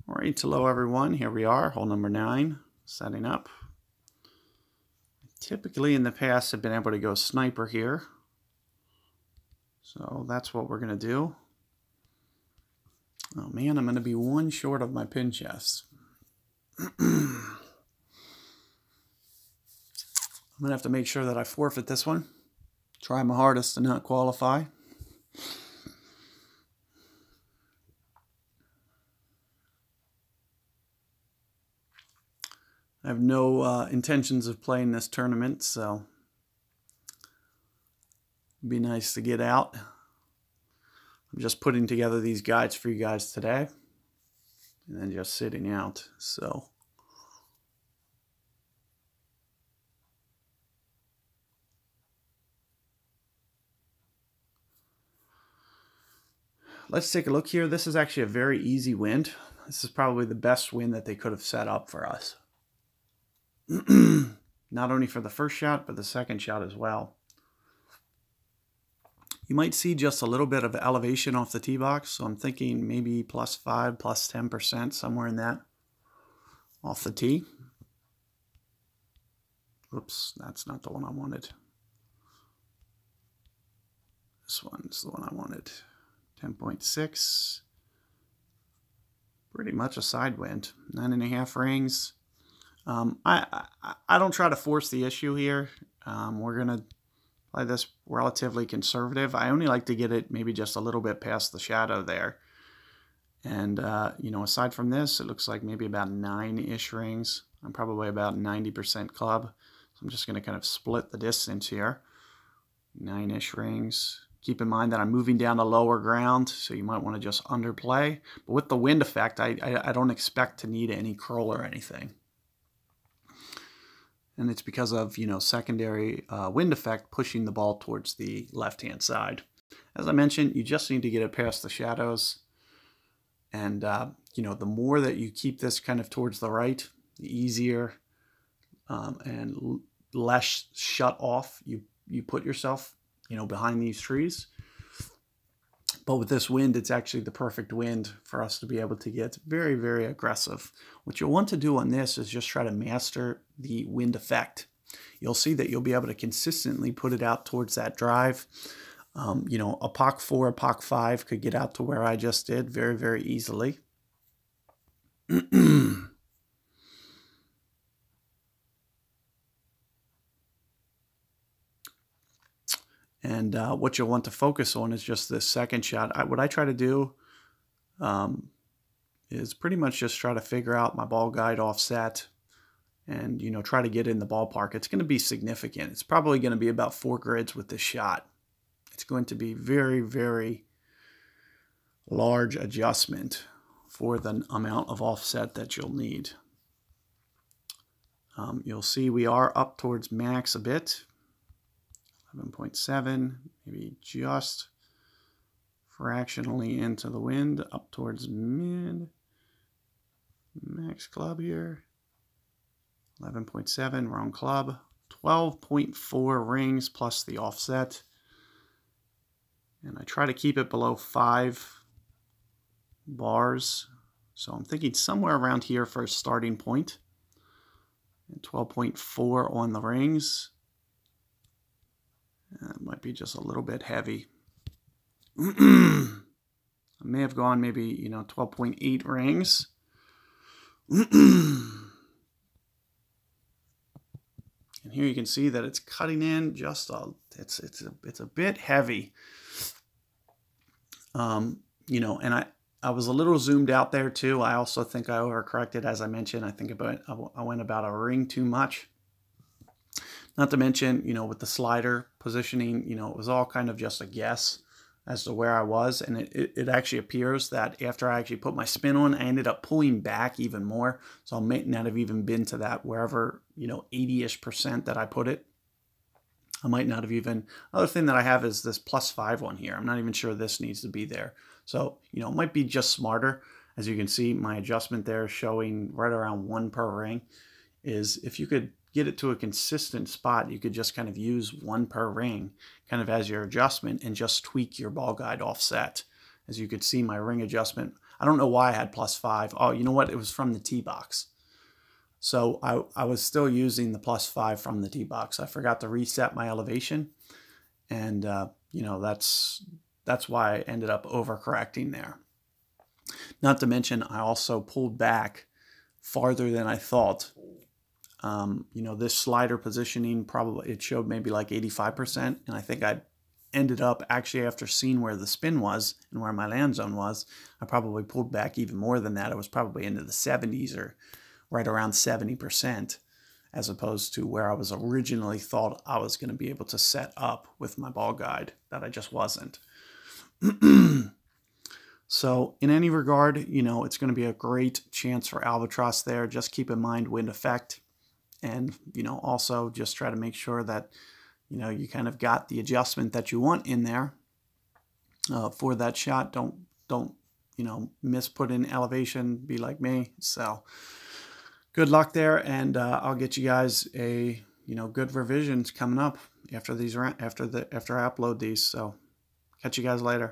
All right, hello everyone. Here we are, hole number 9, setting up. Typically in the past I've been able to go sniper here. So that's what we're going to do. Oh man, I'm going to be one short of my pin chest. I'm going to have to make sure that I forfeit this one. Try my hardest to not qualify. I have no intentions of playing this tournament, so it'd be nice to get out. I'm just putting together these guides for you guys today, and then just sitting out. So let's take a look here. This is actually a very easy wind. This is probably the best wind that they could have set up for us. Not only for the first shot, but the second shot as well. You might see just a little bit of elevation off the tee box, so I'm thinking maybe +5, +10%, somewhere in that, off the tee. Oops, that's not the one I wanted. This one's the one I wanted. 10.6. Pretty much a side wind. 9.5 rings. I don't try to force the issue here. We're going to play this relatively conservative. I only like to get it maybe just a little bit past the shadow there. And, you know, aside from this, it looks like maybe about 9-ish rings. I'm probably about 90% club. So I'm just going to kind of split the distance here. 9-ish rings. Keep in mind that I'm moving down to lower ground, so you might want to just underplay. But with the wind effect, I don't expect to need any curl or anything. And it's because of, you know, secondary wind effect pushing the ball towards the left-hand side. As I mentioned, you just need to get it past the shadows. And, you know, the more that you keep this kind of towards the right, the easier and less shut off you put yourself, you know, behind these trees. But with this wind, it's actually the perfect wind for us to be able to get very, very aggressive. What you'll want to do on this is just try to master the wind effect. You'll see that you'll be able to consistently put it out towards that drive. You know, a POC 4, a POC 5 could get out to where I just did very, very easily. And what you'll want to focus on is just this second shot. What I try to do is pretty much just try to figure out my ball guide offset and, you know, try to get in the ballpark. It's going to be significant. It's probably going to be about 4 grids with this shot. It's going to be very, very large adjustment for the amount of offset that you'll need. You'll see we are up towards max a bit. 11.7, maybe just fractionally into the wind, up towards mid. Max club here. 11.7, wrong club. 12.4 rings plus the offset. And I try to keep it below 5 bars. So I'm thinking somewhere around here for a starting point. And 12.4 on the rings. It might be just a little bit heavy. I may have gone maybe, you know, 12.8 rings. And here you can see that it's cutting in just it's a bit heavy. You know, and I was a little zoomed out there too. I also think I overcorrected, as I mentioned. I think I went about a ring too much. Not to mention, you know, with the slider positioning, you know, it was all kind of just a guess as to where I was. And it actually appears that after I actually put my spin on, I ended up pulling back even more. So I may not have even been to that wherever, you know, 80-ish% that I put it. I might not have even. Other thing that I have is this +5 one here. I'm not even sure this needs to be there. So, you know, it might be just smarter. As you can see, my adjustment there showing right around 1 per ring is if you could get it to a consistent spot, you could just kind of use 1 per ring kind of as your adjustment and just tweak your ball guide offset. As you could see, my ring adjustment, I don't know why I had +5. Oh, you know what? It was from the T-Box. So I was still using the +5 from the T-Box. I forgot to reset my elevation, and you know, that's why I ended up overcorrecting there. Not to mention, I also pulled back farther than I thought. You know, this slider positioning, probably it showed maybe like 85%, and I think I ended up actually, after seeing where the spin was and where my land zone was, I probably pulled back even more than that. It was probably into the 70s or right around 70%, as opposed to where I was originally thought I was going to be able to set up with my ball guide, that I just wasn't. So in any regard, you know, it's going to be a great chance for albatross there. Just keep in mind wind effect, and, you know, also just try to make sure that, you know, you kind of got the adjustment that you want in there for that shot. Don't, you know, put in elevation, be like me. So good luck there, and I'll get you guys a, you know, good revisions coming up after these, after I upload these. So catch you guys later.